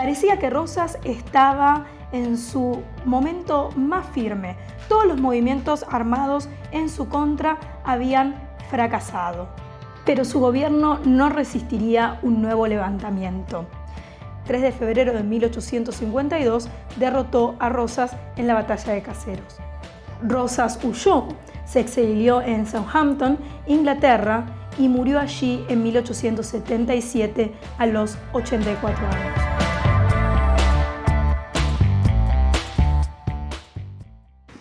Parecía que Rosas estaba en su momento más firme. Todos los movimientos armados en su contra habían fracasado. Pero su gobierno no resistiría un nuevo levantamiento. 3 de febrero de 1852 derrotó a Rosas en la batalla de Caseros. Rosas huyó, se exilió en Southampton, Inglaterra, y murió allí en 1877 a los 84 años.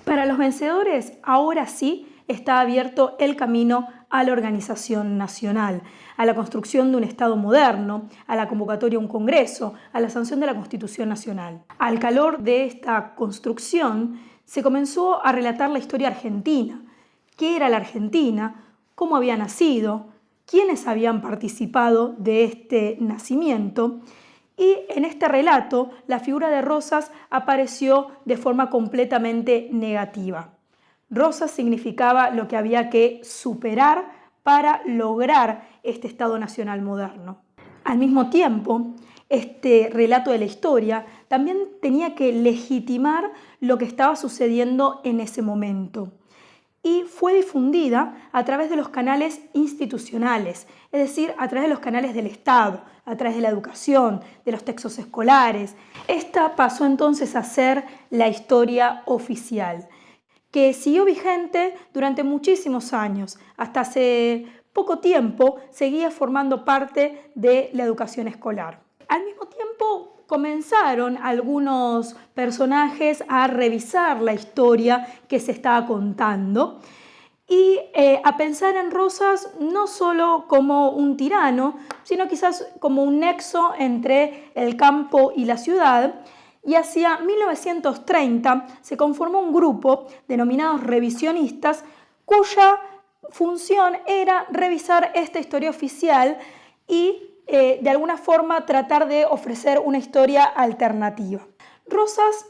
Para los vencedores, ahora sí está abierto el camino a la organización nacional, a la construcción de un Estado moderno, a la convocatoria a un Congreso, a la sanción de la Constitución Nacional. Al calor de esta construcción, se comenzó a relatar la historia argentina. ¿Qué era la Argentina? ¿Cómo había nacido? ¿Quiénes habían participado de este nacimiento? Y en este relato, la figura de Rosas apareció de forma completamente negativa. Rosas significaba lo que había que superar para lograr este Estado nacional moderno. Al mismo tiempo, este relato de la historia también tenía que legitimar lo que estaba sucediendo en ese momento. Y fue difundida a través de los canales institucionales, es decir, a través de los canales del Estado, a través de la educación, de los textos escolares. Esta pasó entonces a ser la historia oficial, que siguió vigente durante muchísimos años. Hasta hace poco tiempo seguía formando parte de la educación escolar. Al mismo tiempo, comenzaron algunos personajes a revisar la historia que se estaba contando y a pensar en Rosas no solo como un tirano, sino quizás como un nexo entre el campo y la ciudad. Y hacia 1930 se conformó un grupo denominados revisionistas cuya función era revisar esta historia oficial y de alguna forma tratar de ofrecer una historia alternativa. Rosas,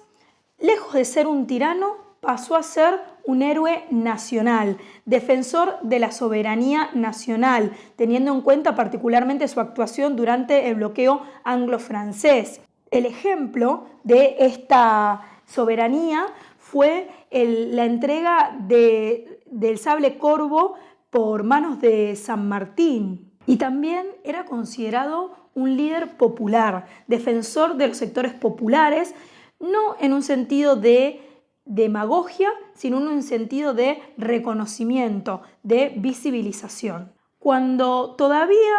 lejos de ser un tirano, pasó a ser un héroe nacional, defensor de la soberanía nacional, teniendo en cuenta particularmente su actuación durante el bloqueo anglo-francés. El ejemplo de esta soberanía fue la entrega del sable corvo por manos de San Martín. Y también era considerado un líder popular, defensor de los sectores populares, no en un sentido de demagogia, sino en un sentido de reconocimiento, de visibilización. Cuando todavía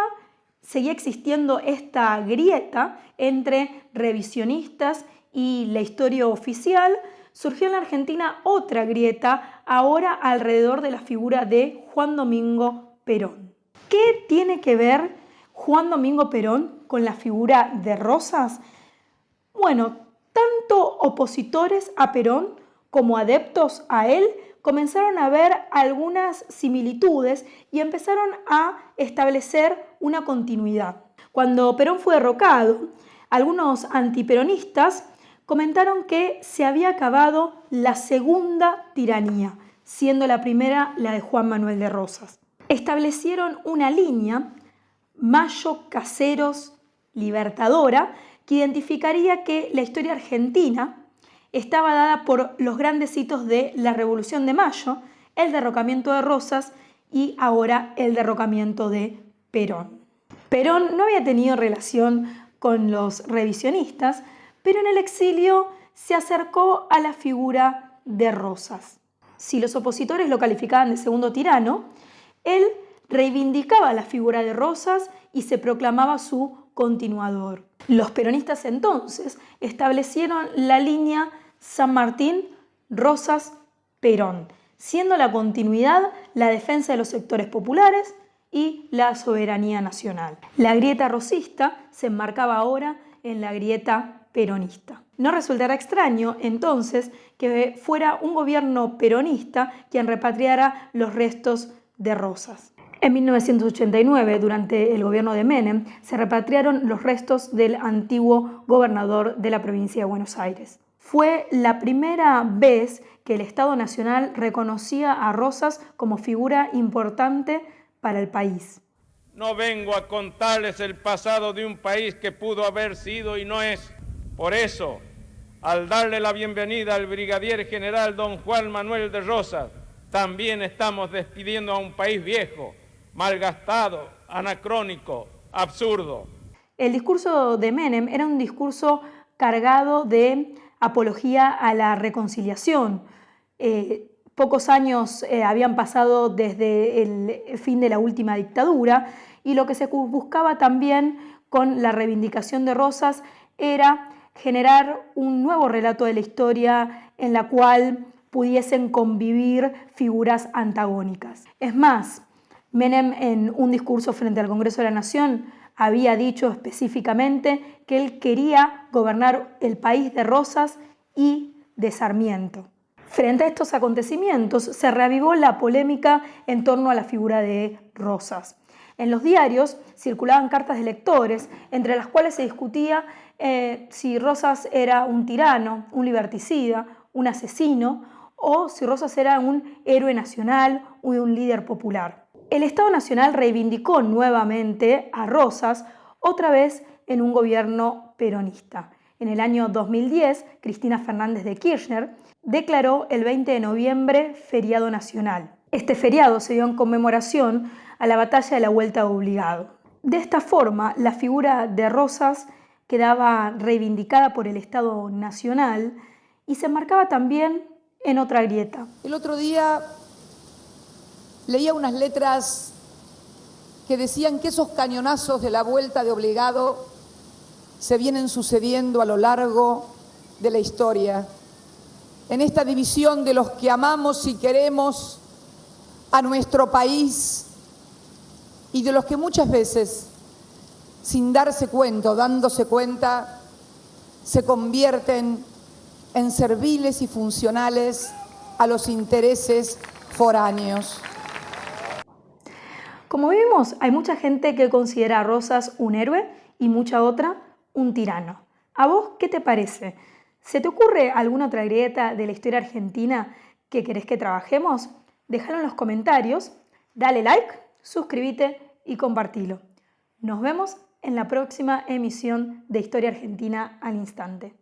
seguía existiendo esta grieta entre revisionistas y la historia oficial, surgió en la Argentina otra grieta, ahora alrededor de la figura de Juan Domingo Perón. ¿Qué tiene que ver Juan Domingo Perón con la figura de Rosas? Bueno, tanto opositores a Perón como adeptos a él comenzaron a ver algunas similitudes y empezaron a establecer una continuidad. Cuando Perón fue derrocado, algunos antiperonistas comentaron que se había acabado la segunda tiranía, siendo la primera la de Juan Manuel de Rosas. Establecieron una línea Mayo, Caseros, Libertadora, que identificaría que la historia argentina estaba dada por los grandes hitos de la Revolución de Mayo, el derrocamiento de Rosas y ahora el derrocamiento de Perón. Perón no había tenido relación con los revisionistas, pero en el exilio se acercó a la figura de Rosas. Si los opositores lo calificaban de segundo tirano, él reivindicaba la figura de Rosas y se proclamaba su continuador. Los peronistas entonces establecieron la línea San Martín, Rosas, Perón, siendo la continuidad la defensa de los sectores populares y la soberanía nacional. La grieta rosista se enmarcaba ahora en la grieta peronista. No resultará extraño, entonces, que fuera un gobierno peronista quien repatriara los restos de Rosas. En 1989, durante el gobierno de Menem, se repatriaron los restos del antiguo gobernador de la provincia de Buenos Aires. Fue la primera vez que el Estado Nacional reconocía a Rosas como figura importante para el país. No vengo a contarles el pasado de un país que pudo haber sido y no es. Por eso, al darle la bienvenida al brigadier general don Juan Manuel de Rosas, también estamos despidiendo a un país viejo, malgastado, anacrónico, absurdo. El discurso de Menem era un discurso cargado de apología a la reconciliación. Pocos años habían pasado desde el fin de la última dictadura y lo que se buscaba también con la reivindicación de Rosas era generar un nuevo relato de la historia en la cual pudiesen convivir figuras antagónicas. Es más, Menem en un discurso frente al Congreso de la Nación había dicho específicamente que él quería gobernar el país de Rosas y de Sarmiento. Frente a estos acontecimientos se reavivó la polémica en torno a la figura de Rosas. En los diarios circulaban cartas de lectores, entre las cuales se discutía si Rosas era un tirano, un liberticida, un asesino, o si Rosas era un héroe nacional o un líder popular. El Estado Nacional reivindicó nuevamente a Rosas, otra vez en un gobierno peronista. En el año 2010, Cristina Fernández de Kirchner declaró el 20 de noviembre feriado nacional. Este feriado se dio en conmemoración a la batalla de la Vuelta de Obligado. De esta forma, la figura de Rosas quedaba reivindicada por el Estado Nacional y se marcaba también en otra grieta. El otro día leía unas letras que decían que esos cañonazos de la Vuelta de Obligado se vienen sucediendo a lo largo de la historia, en esta división de los que amamos y queremos a nuestro país y de los que muchas veces, sin darse cuenta o dándose cuenta, se convierten en serviles y funcionales a los intereses foráneos. Como vimos, hay mucha gente que considera a Rosas un héroe y mucha otra un tirano. ¿A vos qué te parece? ¿Se te ocurre alguna otra grieta de la historia argentina que querés que trabajemos? Déjalo en los comentarios, dale like, suscríbete y compartilo. Nos vemos en la próxima emisión de Historia Argentina al Instante.